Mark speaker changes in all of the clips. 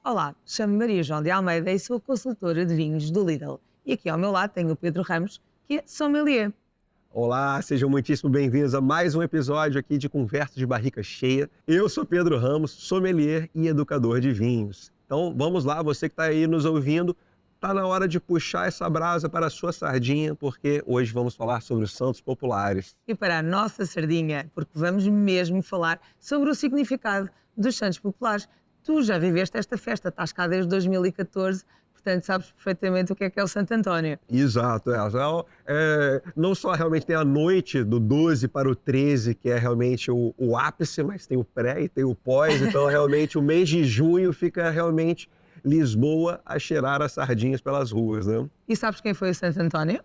Speaker 1: Olá, chamo-me Maria João de Almeida e sou consultora de vinhos do Lidl. E aqui ao meu lado tenho o Pedro Ramos, que é sommelier.
Speaker 2: Olá, sejam muitíssimo bem-vindos a mais um episódio aqui de Conversa de Barrica Cheia. Eu sou Pedro Ramos, sommelier e educador de vinhos. Então vamos lá, você que está aí nos ouvindo, está na hora de puxar essa brasa para a sua sardinha, porque hoje vamos falar sobre os santos populares.
Speaker 1: E para a nossa sardinha, porque vamos mesmo falar sobre o significado dos santos populares. Tu já viveste esta festa, estás cá desde 2014, portanto sabes perfeitamente o que é o Santo António.
Speaker 2: Exato, não só realmente tem a noite do 12 para o 13, que é realmente o ápice, mas tem o pré e tem o pós, então realmente o mês de junho fica realmente Lisboa a cheirar as sardinhas pelas ruas, né?
Speaker 1: E sabes quem foi o Santo António?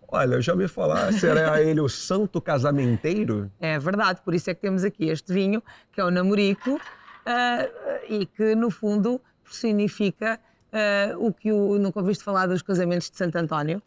Speaker 2: Olha, eu já ouvi falar, será ele o santo casamenteiro?
Speaker 1: É verdade, por isso é que temos aqui este vinho, que é o Namorico, e que no fundo personifica o que nunca ouviste falar dos casamentos de Santo António?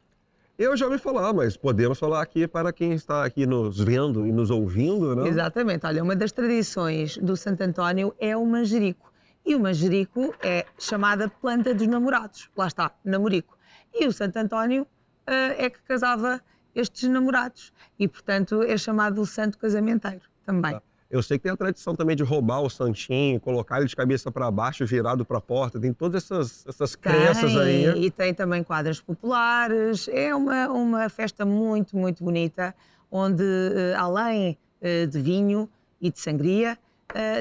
Speaker 2: Eu já ouvi falar, mas podemos falar aqui para quem está aqui nos vendo e nos ouvindo, né?
Speaker 1: Exatamente, olha, uma das tradições do Santo António é o manjerico. E o manjerico é chamada planta dos namorados. Lá está, namorico. E o Santo António é que casava estes namorados. E, portanto, é chamado o santo casamenteiro também.
Speaker 2: Eu sei que tem a tradição também de roubar o santinho, colocar ele de cabeça para baixo, virado para a porta. Tem todas essas crenças aí.
Speaker 1: E tem também quadras populares. É uma festa muito, muito bonita, onde, além de vinho e de sangria,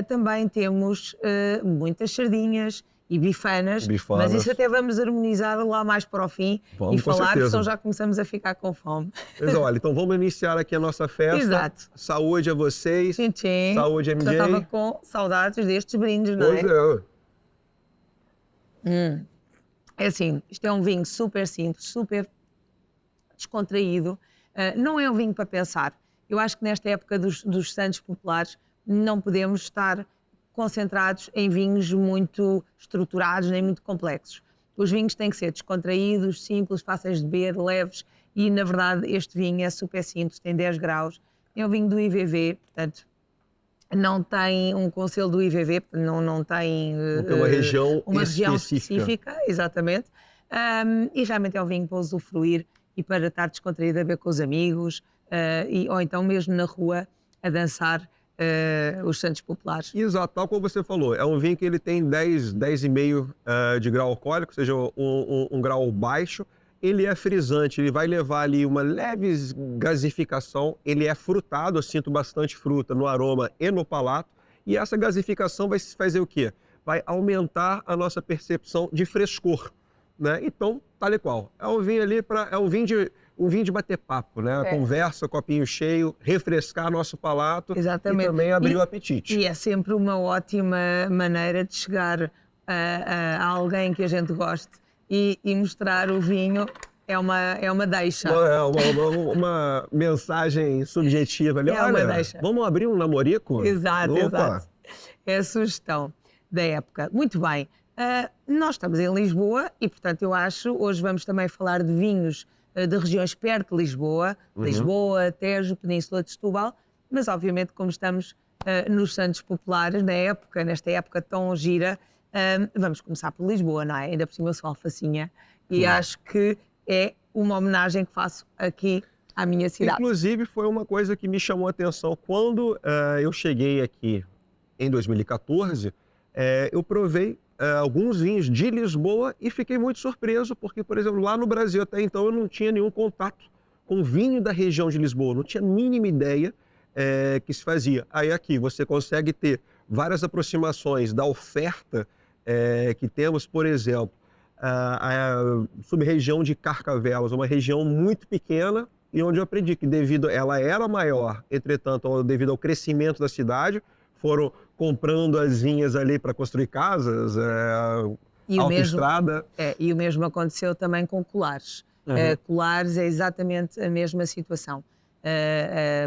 Speaker 1: também temos muitas sardinhas e bifanas, mas isso até vamos harmonizar lá mais para o fim e falar, porque senão já começamos a ficar com fome.
Speaker 2: Mas olha, então vamos iniciar aqui a nossa festa.
Speaker 1: Exato.
Speaker 2: Saúde a vocês.
Speaker 1: Tchim, tchim.
Speaker 2: Saúde, MJ.
Speaker 1: Já estava com saudades destes brindes, não é?
Speaker 2: Pois
Speaker 1: é. É assim, isto é um vinho super simples, super descontraído. Não é um vinho para pensar. Eu acho que nesta época dos santos populares não podemos estar concentrados em vinhos muito estruturados nem muito complexos. Os vinhos têm que ser descontraídos, simples, fáceis de beber, leves e, na verdade, este vinho é super simples, tem 10 graus, é um vinho do IVV, portanto, não tem um conselho do IVV, não tem
Speaker 2: uma região
Speaker 1: específica, exatamente, e realmente é um vinho para usufruir e para estar descontraído a beber com os amigos, ou então mesmo na rua a dançar os santos populares.
Speaker 2: Exato, tal como você falou, é um vinho que ele tem 10,5 de grau alcoólico, ou seja, um grau baixo. Ele é frisante, ele vai levar ali uma leve gasificação, ele é frutado, eu sinto bastante fruta no aroma e no palato, e essa gasificação vai fazer o quê? Vai aumentar a nossa percepção de frescor, né? Então, tal e qual. É um vinho ali um vinho de bater papo, né? Conversa, copinho cheio, refrescar nosso palato.
Speaker 1: Exatamente.
Speaker 2: E também abrir o apetite.
Speaker 1: E é sempre uma ótima maneira de chegar a alguém que a gente goste e mostrar o vinho. É uma deixa.
Speaker 2: É uma mensagem subjetiva ali.
Speaker 1: Uma deixa.
Speaker 2: Vamos abrir um namorico?
Speaker 1: Exato, exato. É a sugestão da época. Muito bem. Nós estamos em Lisboa e, portanto, eu acho, hoje vamos também falar de vinhos de regiões perto de Lisboa, Lisboa, Tejo, Península de Setúbal, mas obviamente como estamos nos Santos Populares, nesta época tão gira, vamos começar por Lisboa, não é? Ainda por cima eu sou alfacinha e acho que é uma homenagem que faço aqui à minha cidade.
Speaker 2: Inclusive foi uma coisa que me chamou a atenção quando eu cheguei aqui em 2014, eu provei alguns vinhos de Lisboa e fiquei muito surpreso porque, por exemplo, lá no Brasil até então eu não tinha nenhum contato com vinho da região de Lisboa, não tinha a mínima ideia que se fazia. Aí aqui você consegue ter várias aproximações da oferta que temos, por exemplo, a sub-região de Carcavelos, uma região muito pequena e onde eu aprendi que ela era maior, entretanto, devido ao crescimento da cidade, foram comprando as vinhas ali para construir casas, autoestrada.
Speaker 1: E o mesmo aconteceu também com Colares. Colares é exatamente a mesma situação.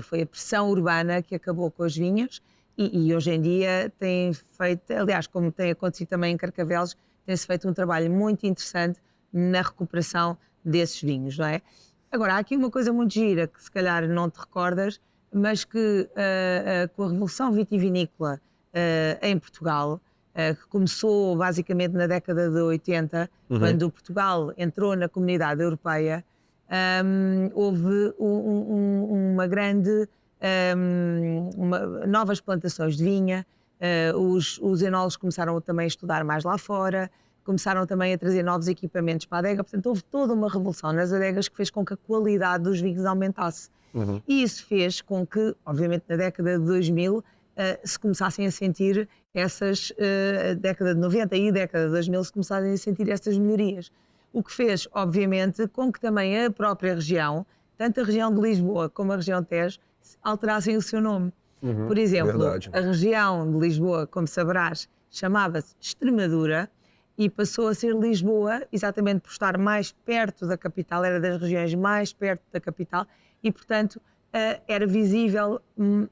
Speaker 1: Foi a pressão urbana que acabou com as vinhas e hoje em dia tem feito, aliás, como tem acontecido também em Carcavelos, tem-se feito um trabalho muito interessante na recuperação desses vinhos, não é? Agora, há aqui uma coisa muito gira que se calhar não te recordas, mas que com a Revolução Vitivinícola em Portugal, que começou basicamente na década de 80, quando Portugal entrou na Comunidade Europeia. Houve uma grande, novas plantações de vinha, os enólogos começaram também a estudar mais lá fora, começaram também a trazer novos equipamentos para a adega, portanto houve toda uma revolução nas adegas que fez com que a qualidade dos vinhos aumentasse. E isso fez com que, obviamente na década de 2000, se começassem a sentir essas, década de 90 e década de 2000, se começassem a sentir essas melhorias. O que fez, obviamente, com que também a própria região, tanto a região de Lisboa como a região de Tejo, alterassem o seu nome. Por exemplo,
Speaker 2: verdade.
Speaker 1: a região de Lisboa, como saberás, chamava-se Extremadura e passou a ser Lisboa, exatamente por estar mais perto da capital, era das regiões mais perto da capital e, portanto, era visível,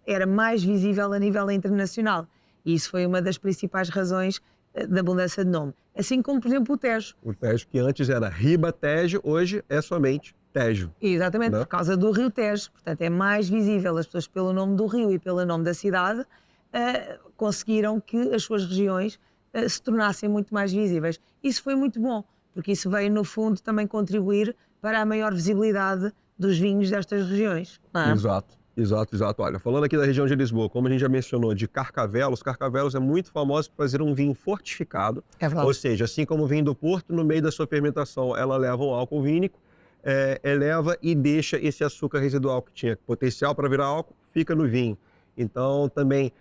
Speaker 1: era mais visível a nível internacional. E isso foi uma das principais razões da mudança de nome. Assim como, por exemplo, o Tejo.
Speaker 2: O Tejo, que antes era Ribatejo, hoje é somente Tejo.
Speaker 1: Exatamente,
Speaker 2: Né?
Speaker 1: por causa do Rio Tejo. Portanto, é mais visível. As pessoas, pelo nome do rio e pelo nome da cidade, conseguiram que as suas regiões se tornassem muito mais visíveis. Isso foi muito bom, porque isso veio, no fundo, também contribuir para a maior visibilidade dos vinhos destas regiões. Não é?
Speaker 2: Exato. Olha, falando aqui da região de Lisboa, como a gente já mencionou, de Carcavelos, Carcavelos é muito famoso por fazer um vinho fortificado.
Speaker 1: É verdade.
Speaker 2: Ou seja, assim como o vinho do Porto, no meio da sua fermentação, ela leva um álcool vínico, eleva e deixa esse açúcar residual que tinha potencial para virar álcool, fica no vinho. Então, também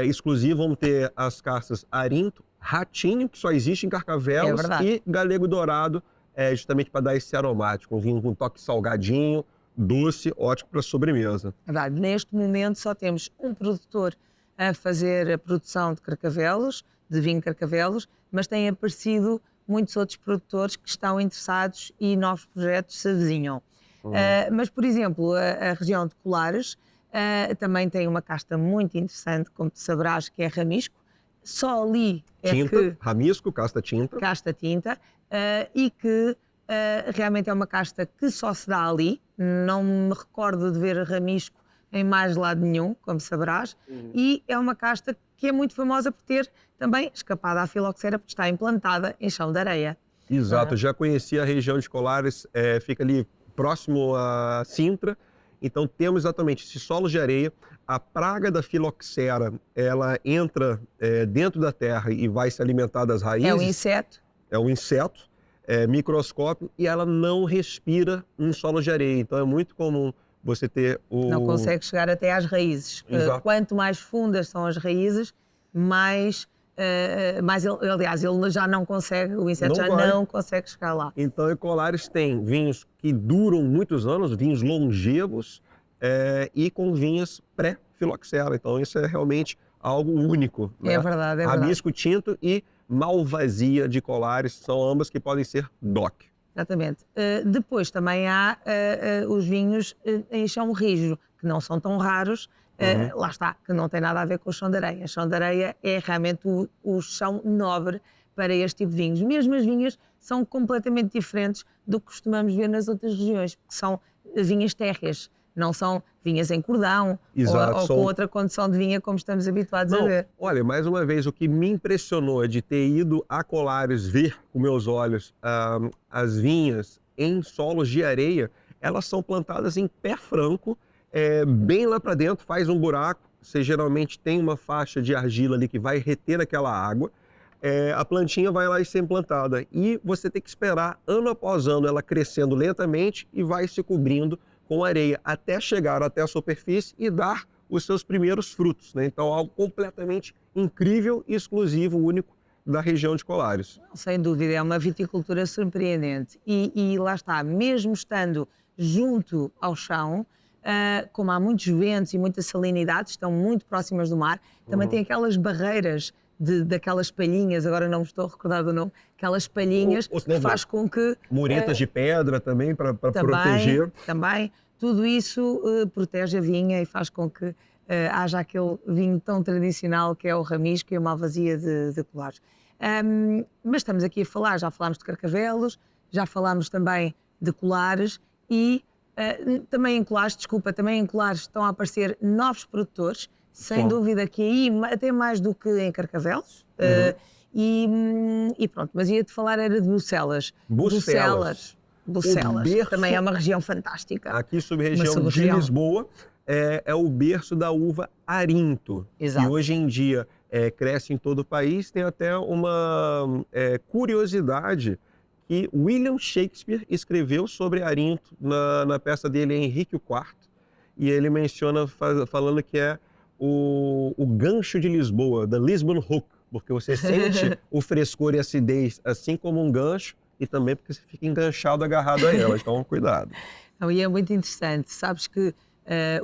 Speaker 2: exclusivo, vamos ter as castas Arinto, Ratinho, que só existe em Carcavelos, e Galego Dourado, justamente para dar esse aromático, um vinho com toque salgadinho, doce, ótimo para sobremesa.
Speaker 1: Verdade. Neste momento só temos um produtor a fazer a produção de carcavelos, de vinho carcavelos, mas têm aparecido muitos outros produtores que estão interessados e novos projetos se avizinham. Mas, por exemplo, a região de Colares também tem uma casta muito interessante, como tu saberás, que é Ramisco. Só ali é
Speaker 2: tinta, Ramisco, casta tinta.
Speaker 1: Casta tinta, e que realmente é uma casta que só se dá ali. Não me recordo de ver Ramisco em mais lado nenhum, como saberás. E é uma casta que é muito famosa por ter também escapado à filoxera, porque está implantada em chão de areia.
Speaker 2: Exato, já conheci a região de Colares, fica ali próximo a Sintra. Então temos exatamente esse solo de areia. A praga da filoxera, ela entra dentro da terra e vai se alimentar das raízes.
Speaker 1: É um inseto.
Speaker 2: É um inseto. Microscópio, e ela não respira em solo de areia. Então é muito comum você ter
Speaker 1: Não consegue chegar até às raízes. Quanto mais fundas são as raízes, mais aliás, ele já não consegue, o inseto não consegue chegar lá.
Speaker 2: Então, em Colares tem vinhos que duram muitos anos, vinhos longevos, e com vinhas pré-filoxera. Então isso é realmente algo único. Né?
Speaker 1: É verdade.
Speaker 2: Ramisco tinto e Malvasia de Colares, são ambas que podem ser DOC.
Speaker 1: Exatamente. Depois também há os vinhos em chão rijo, que não são tão raros, lá está, que não tem nada a ver com o chão de areia. O chão de areia é realmente o chão nobre para este tipo de vinhos. Mesmo as vinhas são completamente diferentes do que costumamos ver nas outras regiões, porque são vinhas térreas. Não são vinhas em cordão. Exato, ou com outra condição de vinha como estamos habituados a ver.
Speaker 2: Olha, mais uma vez, o que me impressionou de ter ido a Colares ver com meus olhos as vinhas em solos de areia, elas são plantadas em pé franco, bem lá para dentro, faz um buraco, você geralmente tem uma faixa de argila ali que vai reter aquela água, a plantinha vai lá e ser implantada. E você tem que esperar ano após ano ela crescendo lentamente e vai se cobrindo com areia, até chegar até a superfície e dar os seus primeiros frutos. Né? Então, algo completamente incrível e exclusivo, único da região de Colares.
Speaker 1: Sem dúvida, é uma viticultura surpreendente. E lá está, mesmo estando junto ao chão, como há muitos ventos e muita salinidade, estão muito próximas do mar, também tem aquelas barreiras daquelas palhinhas, agora não me estou a recordar do nome, aquelas palhinhas que faz com que...
Speaker 2: Muretas de pedra também, para proteger.
Speaker 1: Também, tudo isso protege a vinha e faz com que haja aquele vinho tão tradicional que é o Ramisco e a Malvasia de Colares. Mas estamos aqui a falar, já falámos de Carcavelos, já falámos também de Colares e também em Colares estão a aparecer novos produtores sem
Speaker 2: Sim.
Speaker 1: dúvida que aí, até mais do que em Carcavelos. E pronto, mas ia-te falar era de Bucelas.
Speaker 2: Bucelas.
Speaker 1: Bucelas, que também é
Speaker 2: berço-
Speaker 1: uma região fantástica.
Speaker 2: Aqui,
Speaker 1: Uma
Speaker 2: sub-região de
Speaker 1: sub-região.
Speaker 2: Lisboa, é o berço da uva Arinto, que
Speaker 1: Exato.
Speaker 2: hoje em dia cresce em todo o país. Tem até uma curiosidade que William Shakespeare escreveu sobre Arinto na peça dele Henrique IV, e ele menciona falando que é o gancho de Lisboa, the Lisbon Hook, porque você sente o frescor e a acidez assim como um gancho, e também porque você fica enganchado, agarrado a ela, então cuidado.
Speaker 1: Então, e é muito interessante. Sabes que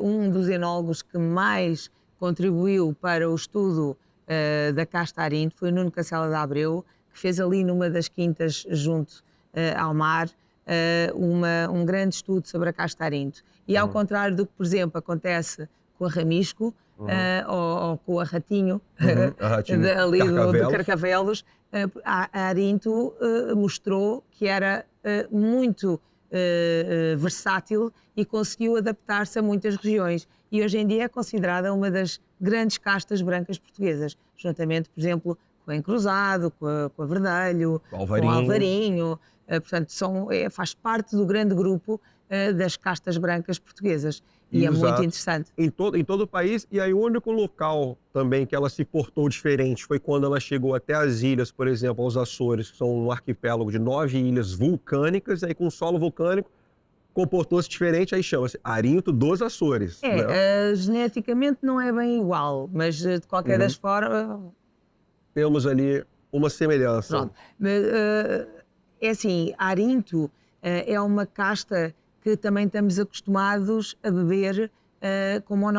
Speaker 1: um dos enólogos que mais contribuiu para o estudo da casta Arinto foi o Nuno Cancela de Abreu, que fez ali numa das quintas, junto ao mar, um grande estudo sobre a casta Arinto. E ao contrário do que, por exemplo, acontece com a Ramisco ou com a Ratinho,
Speaker 2: A Ratinho
Speaker 1: ali do
Speaker 2: Carcavelos.
Speaker 1: Carcavelos, a Arinto mostrou que era muito versátil e conseguiu adaptar-se a muitas regiões. E hoje em dia é considerada uma das grandes castas brancas portuguesas, juntamente, por exemplo, com o Encruzado, com a Verdelho, com o Alvarinho. Portanto, faz parte do grande grupo das castas brancas portuguesas. E é muito interessante.
Speaker 2: Em todo o país, e aí o único local também que ela se portou diferente foi quando ela chegou até as ilhas, por exemplo, aos Açores, que são um arquipélago de 9 ilhas vulcânicas, aí com solo vulcânico, comportou-se diferente, aí chama-se Arinto dos Açores. Né?
Speaker 1: Geneticamente não é bem igual, mas de qualquer das formas...
Speaker 2: Temos ali uma semelhança.
Speaker 1: Pronto. É assim, Arinto é uma casta que também estamos acostumados a beber como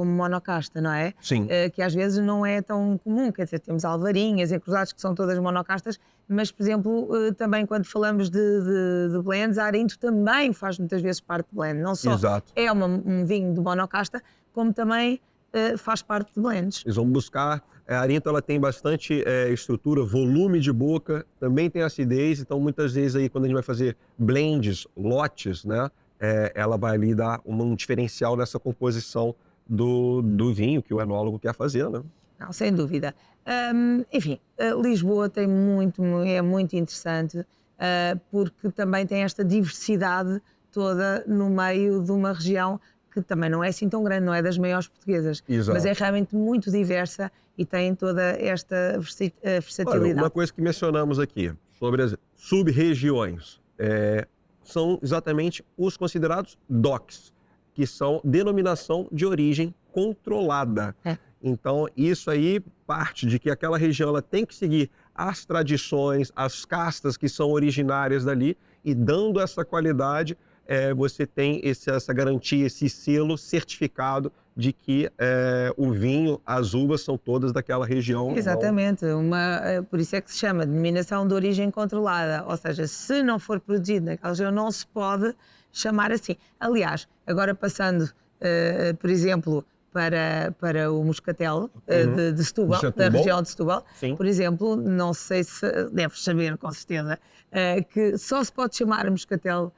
Speaker 1: monocasta, não é?
Speaker 2: Sim.
Speaker 1: Que às vezes não é tão comum, quer dizer, temos alvarinhas, encruzados, que são todas monocastas, mas, por exemplo, também quando falamos de blends, a Arinto também faz muitas vezes parte de blend. Não só é um vinho de monocasta, como também faz parte de blends.
Speaker 2: Eles vão buscar... A Arinto ela tem bastante estrutura, volume de boca, também tem acidez, então muitas vezes aí quando a gente vai fazer blends, lotes, né, ela vai ali dar um diferencial nessa composição do vinho que o enólogo quer fazer, né?
Speaker 1: Não, sem dúvida. Enfim, Lisboa é muito interessante porque também tem esta diversidade toda no meio de uma região que também não é assim tão grande, não é das maiores portuguesas, mas é realmente muito diversa e tem toda esta versatilidade.
Speaker 2: Olha, uma coisa que mencionamos aqui sobre as sub-regiões são exatamente os considerados DOCs, que são denominação de origem controlada. Então, isso aí parte de que aquela região ela tem que seguir as tradições, as castas que são originárias dali, e dando essa qualidade, você tem essa garantia, esse selo certificado de que o vinho, as uvas são todas daquela região.
Speaker 1: Exatamente, por isso é que se chama denominação de origem controlada, ou seja, se não for produzido naquela região não se pode chamar assim. Aliás, agora passando, por exemplo, para o Moscatel de Setúbal, da região de Setúbal, por exemplo, não sei se deves saber com certeza, que só se pode chamar Moscatel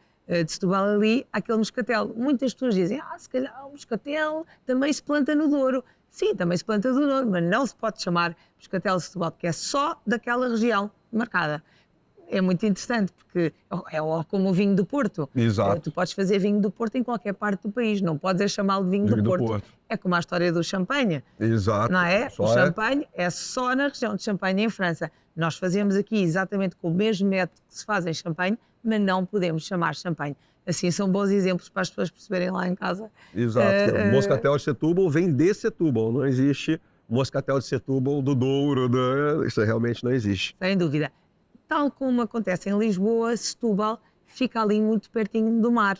Speaker 1: de Setúbal ali, aquele moscatel. Muitas pessoas dizem, se calhar o moscatel também se planta no Douro. Sim, também se planta no Douro, mas não se pode chamar moscatel de Setúbal, porque é só daquela região marcada. É muito interessante, porque é como o vinho do Porto.
Speaker 2: Exato.
Speaker 1: Tu podes fazer vinho do Porto em qualquer parte do país, não podes chamá-lo de vinho do Porto. É como a história do champanhe.
Speaker 2: Exato.
Speaker 1: Não é? O champanhe é só na região de Champagne, em França. Nós fazemos aqui exatamente com o mesmo método que se faz em champanhe, mas não podemos chamar champanhe. Assim, são bons exemplos para as pessoas perceberem lá em casa.
Speaker 2: Exato. Moscatel de Setúbal vem de Setúbal, não existe Moscatel de Setúbal do Douro, isso realmente não existe.
Speaker 1: Sem dúvida. Tal como acontece em Lisboa, Setúbal fica ali muito pertinho do mar.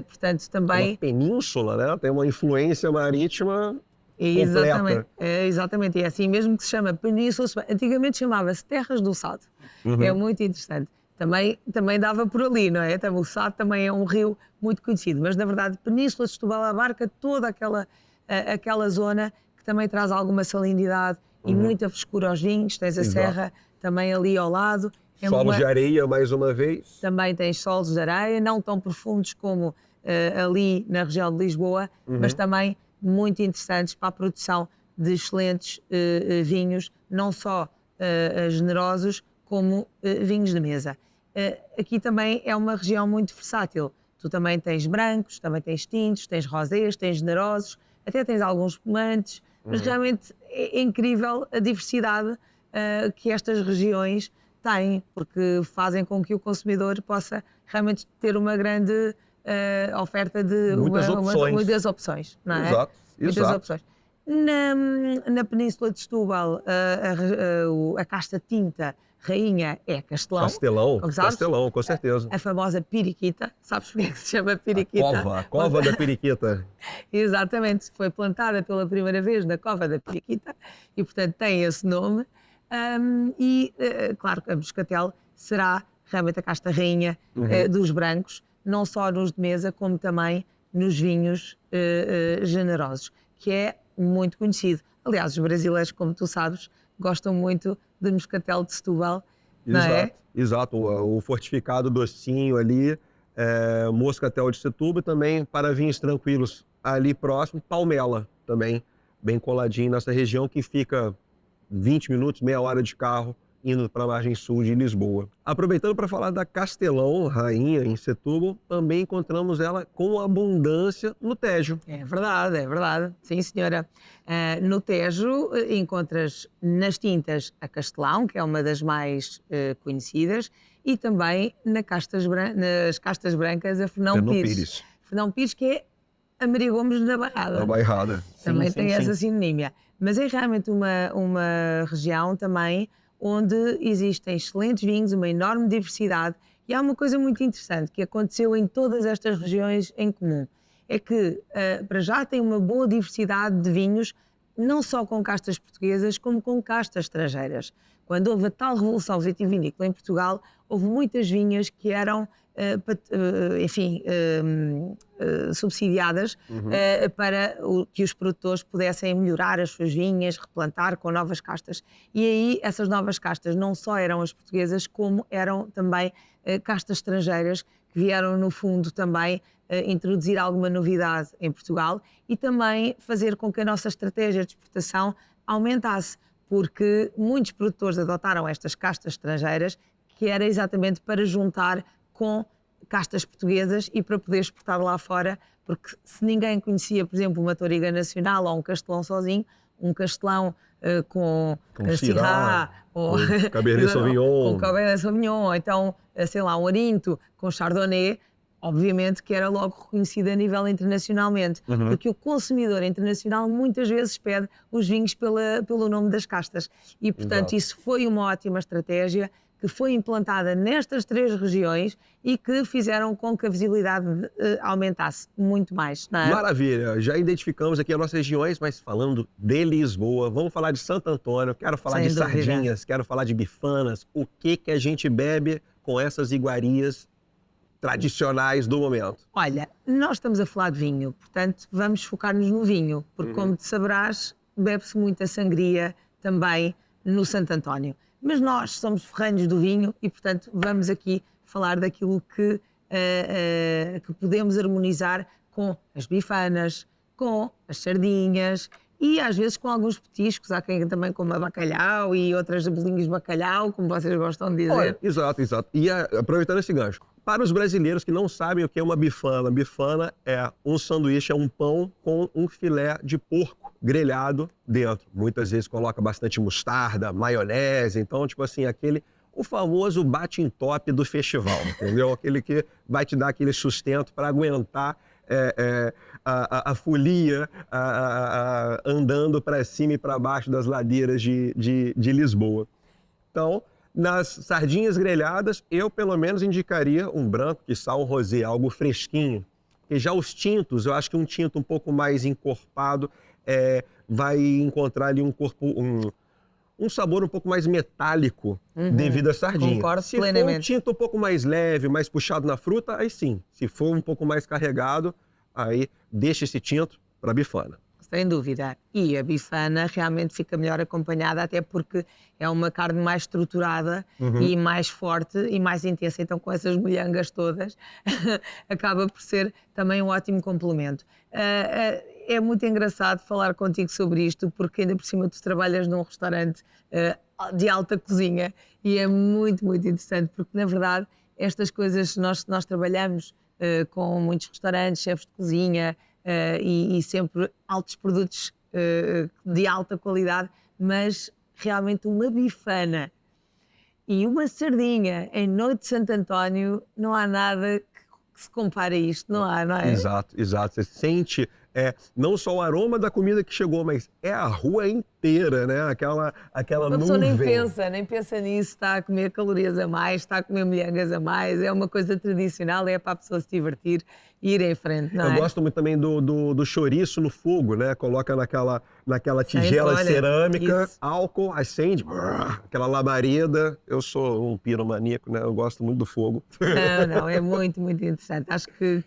Speaker 1: Portanto, também...
Speaker 2: É uma península, né? Tem uma influência marítima
Speaker 1: exatamente,
Speaker 2: completa.
Speaker 1: Exatamente, e é assim mesmo que se chama Península. Antigamente chamava-se Terras do Sado. É muito interessante. Também dava por ali, não é? O Sado também é um rio muito conhecido, mas na verdade Península de Setúbal abarca toda aquela zona que também traz alguma salinidade e muita frescura aos vinhos. Tens a serra também ali ao lado.
Speaker 2: Solos de areia, mais uma vez.
Speaker 1: Também tens solos de areia, não tão profundos como ali na região de Lisboa, mas também muito interessantes para a produção de excelentes vinhos, não só generosos, como vinhos de mesa. Aqui também é uma região muito versátil. Tu também tens brancos, também tens tintos, tens rosés, tens generosos, até tens alguns espumantes, mas realmente é incrível a diversidade que estas regiões têm, porque fazem com que o consumidor possa realmente ter uma grande oferta de muitas opções, não é?
Speaker 2: Exato,
Speaker 1: Muitas
Speaker 2: exato.
Speaker 1: opções. Na Península de Setúbal, a casta tinta rainha é Castelão.
Speaker 2: Castelão,
Speaker 1: Como sabes?
Speaker 2: Castelão, com certeza.
Speaker 1: A famosa periquita. Sabes porque é que se chama
Speaker 2: A
Speaker 1: periquita?
Speaker 2: a cova da periquita.
Speaker 1: Exatamente, foi plantada pela primeira vez na Cova da Periquita e, portanto, tem esse nome. Claro que a Moscatel será realmente a casta rainha dos brancos, não só nos de mesa, como também nos vinhos generosos, que é muito conhecido. Aliás, os brasileiros, como tu sabes, gostam muito de Moscatel de Setúbal, não é?
Speaker 2: Exato. O fortificado docinho ali, Moscatel de Setúbal, também para vinhos tranquilos ali próximo, Palmela também, bem coladinho nessa região que fica 20 minutos, meia hora de carro, indo para a margem sul de Lisboa. Aproveitando para falar da Castelão, rainha em Setúbal, também encontramos ela com abundância no Tejo.
Speaker 1: É verdade, é verdade. Sim, senhora. No Tejo encontras nas tintas a Castelão, que é uma das mais conhecidas, e também nas castas brancas a Fernão Pires. Fernão Pires, que é a Maria Gomes da Bairrada.
Speaker 2: A Bairrada.
Speaker 1: Também tem essa sinonímia. Mas é realmente uma região também onde existem excelentes vinhos, uma enorme diversidade, e há uma coisa muito interessante que aconteceu em todas estas regiões em comum, é que para já tem uma boa diversidade de vinhos, não só com castas portuguesas, como com castas estrangeiras. Quando houve a tal revolução vitivinícola em Portugal, houve muitas vinhas que eram subsidiadas para que os produtores pudessem melhorar as suas vinhas, replantar com novas castas. E aí essas novas castas não só eram as portuguesas, como eram também castas estrangeiras que vieram no fundo também introduzir alguma novidade em Portugal e também fazer com que a nossa estratégia de exportação aumentasse, porque muitos produtores adotaram estas castas estrangeiras, que era exatamente para juntar com castas portuguesas e para poder exportar lá fora, porque se ninguém conhecia, por exemplo, uma Touriga Nacional ou um Castelão sozinho, um Castelão com Syrah,
Speaker 2: ou Cabernet Sauvignon,
Speaker 1: com Cabernet Sauvignon, ou então, sei lá, um Arinto com Chardonnay, obviamente que era logo reconhecido a nível internacionalmente, porque o consumidor internacional muitas vezes pede os vinhos pelo nome das castas. E, portanto, isso foi uma ótima estratégia que foi implantada nestas 3 regiões e que fizeram com que a visibilidade aumentasse muito mais. Não é?
Speaker 2: Maravilha, já identificamos aqui as nossas regiões, mas falando de Lisboa, vamos falar de Santo Antônio, quero falar de sardinhas, quero falar de bifanas, o que a gente bebe com essas iguarias tradicionais do momento?
Speaker 1: Olha, nós estamos a falar de vinho, portanto vamos focar-nos no vinho, porque como te saberás, bebe-se muita sangria também no Santo António. Mas nós somos ferranhos do vinho e, portanto, vamos aqui falar daquilo que podemos harmonizar com as bifanas, com as sardinhas e, às vezes, com alguns petiscos. Há quem também coma bacalhau e outras bolinhas de bacalhau, como vocês gostam de dizer.
Speaker 2: Olha, exato. E aproveitando esse gancho, para os brasileiros que não sabem o que é uma bifana é um sanduíche, é um pão com um filé de porco grelhado dentro. Muitas vezes coloca bastante mostarda, maionese, então, tipo assim, o famoso bate-em-top do festival, entendeu? Aquele que vai te dar aquele sustento para aguentar a folia andando para cima e para baixo das ladeiras de Lisboa. Então, nas sardinhas grelhadas, eu pelo menos indicaria um branco, quiçá um rosé, algo fresquinho. Porque já os tintos, eu acho que um tinto um pouco mais encorpado vai encontrar ali um sabor um pouco mais metálico devido à sardinha.
Speaker 1: Concordo
Speaker 2: Se
Speaker 1: plenamente.
Speaker 2: for um tinto um pouco mais leve, mais puxado na fruta, aí sim. Se for um pouco mais carregado, aí deixa esse tinto para a bifana.
Speaker 1: Sem dúvida. E a bifana realmente fica melhor acompanhada, até porque é uma carne mais estruturada e mais forte e mais intensa. Então, com essas molhangas todas, acaba por ser também um ótimo complemento. é muito engraçado falar contigo sobre isto, porque ainda por cima tu trabalhas num restaurante de alta cozinha e é muito, muito interessante, porque na verdade estas coisas nós trabalhamos com muitos restaurantes, chefes de cozinha e sempre altos produtos de alta qualidade, mas realmente uma bifana e uma sardinha em Noite de Santo António, não há nada que se compare a isto, não há, não é?
Speaker 2: Exato, exato. Você sente não só o aroma da comida que chegou, mas é a rua inteira, né? Aquela
Speaker 1: A pessoa
Speaker 2: nuvem.
Speaker 1: nem pensa nisso, está a comer calorias a mais, está a comer milhangas a mais, é uma coisa tradicional, é para a pessoa se divertir e ir em frente, não
Speaker 2: Eu
Speaker 1: é?
Speaker 2: gosto muito também do chouriço no fogo, né? Coloca naquela tigela de
Speaker 1: olha,
Speaker 2: cerâmica,
Speaker 1: isso.
Speaker 2: álcool, acende, aquela labareda. Eu sou um piromaníaco, né? Eu gosto muito do fogo.
Speaker 1: Não, é muito, muito interessante. Acho que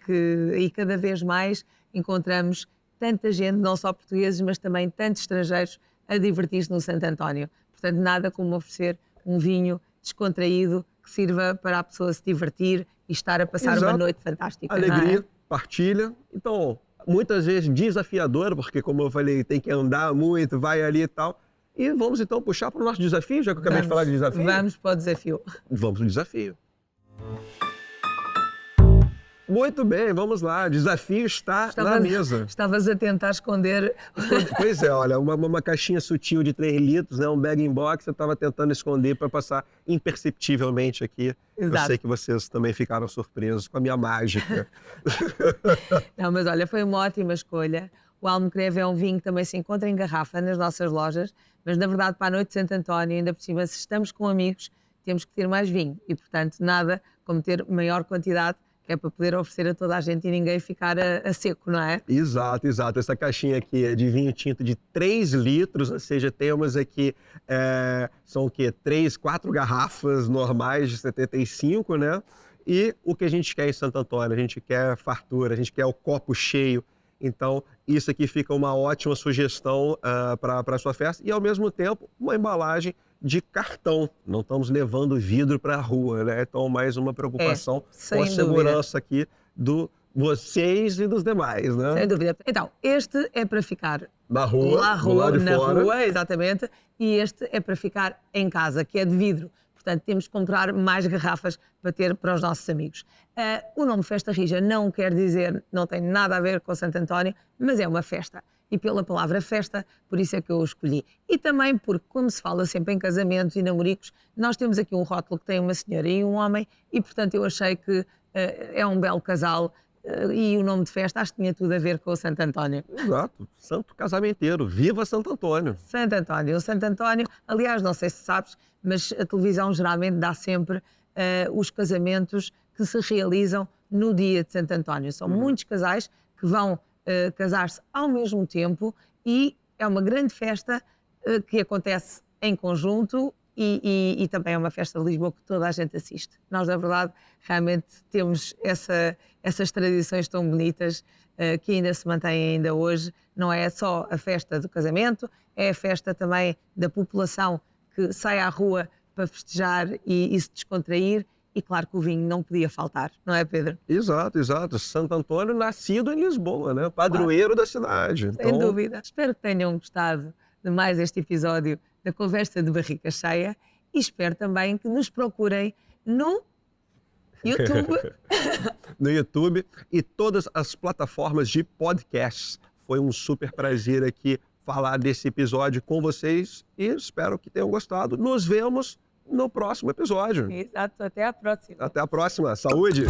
Speaker 1: e cada vez mais encontramos tanta gente, não só portugueses, mas também tantos estrangeiros a divertir-se no Santo António. Portanto, nada como oferecer um vinho descontraído que sirva para a pessoa se divertir e estar a passar uma
Speaker 2: Exato.
Speaker 1: noite fantástica, não
Speaker 2: Alegria,
Speaker 1: é?
Speaker 2: partilha. Então, muitas vezes desafiador, porque como eu falei, tem que andar muito, vai ali e tal. E vamos então puxar para o nosso desafio, já que eu acabei de falar de desafio.
Speaker 1: Vamos para o desafio.
Speaker 2: Vamos pro desafio. Muito bem, vamos lá. O desafio está na mesa.
Speaker 1: Estavas a tentar esconder.
Speaker 2: Pois é, olha, uma caixinha sutil de 3 litros, né, um bag-in-box, eu estava tentando esconder para passar imperceptivelmente aqui. Eu
Speaker 1: Exato.
Speaker 2: sei que vocês também ficaram surpresos com a minha mágica.
Speaker 1: Não, mas olha, foi uma ótima escolha. O Almocreve é um vinho que também se encontra em garrafa nas nossas lojas, mas na verdade para a Noite de Santo António, ainda por cima, se estamos com amigos, temos que ter mais vinho e, portanto, nada como ter maior quantidade, que é para poder oferecer a toda a gente e ninguém ficar a seco, não é?
Speaker 2: Exato, exato. Essa caixinha aqui é de vinho tinto de 3 litros, ou seja, temos aqui, são o quê? 3, 4 garrafas normais de 75, né? E o que a gente quer em Santo Antônio? A gente quer fartura, a gente quer o copo cheio. Então, isso aqui fica uma ótima sugestão para a sua festa e, ao mesmo tempo, uma embalagem de cartão. Não estamos levando vidro para a rua, né? Então, mais uma preocupação com
Speaker 1: sem
Speaker 2: a
Speaker 1: dúvida.
Speaker 2: segurança aqui do vocês e dos demais, né?
Speaker 1: Sem dúvida. Então, este é para ficar
Speaker 2: Na rua,
Speaker 1: na
Speaker 2: do lado de fora.
Speaker 1: rua, exatamente, e este é para ficar em casa, que é de vidro. Portanto, temos que comprar mais garrafas para ter para os nossos amigos. O nome Festa Rija não quer dizer, não tem nada a ver com Santo António, mas é uma festa. E pela palavra festa, por isso é que eu o escolhi. E também porque, como se fala sempre em casamentos e namoricos, nós temos aqui um rótulo que tem uma senhora e um homem, e portanto eu achei que é um belo casal. E o nome de festa acho que tinha tudo a ver com o Santo António.
Speaker 2: Exato, santo casamenteiro, viva Santo Antônio.
Speaker 1: Santo António. O Santo António, aliás, não sei se sabes, mas a televisão geralmente dá sempre os casamentos que se realizam no dia de Santo António. São muitos casais que vão casar-se ao mesmo tempo e é uma grande festa que acontece em conjunto e também é uma festa de Lisboa que toda a gente assiste. Nós, na verdade, realmente temos essas tradições tão bonitas que ainda se mantêm ainda hoje. Não é só a festa do casamento, é a festa também da população que sai à rua para festejar e se descontrair. E claro que o vinho não podia faltar, não é, Pedro?
Speaker 2: Exato, exato. Santo Antônio nascido em Lisboa, né? Padroeiro da cidade.
Speaker 1: Sem dúvida. Espero que tenham gostado de mais este episódio da Conversa de Barriga Cheia e espero também que nos procurem no YouTube.
Speaker 2: No YouTube e todas as plataformas de podcasts. Foi um super prazer aqui falar desse episódio com vocês e espero que tenham gostado. Nos vemos no próximo episódio.
Speaker 1: Exato, até a próxima.
Speaker 2: Até a próxima. Saúde!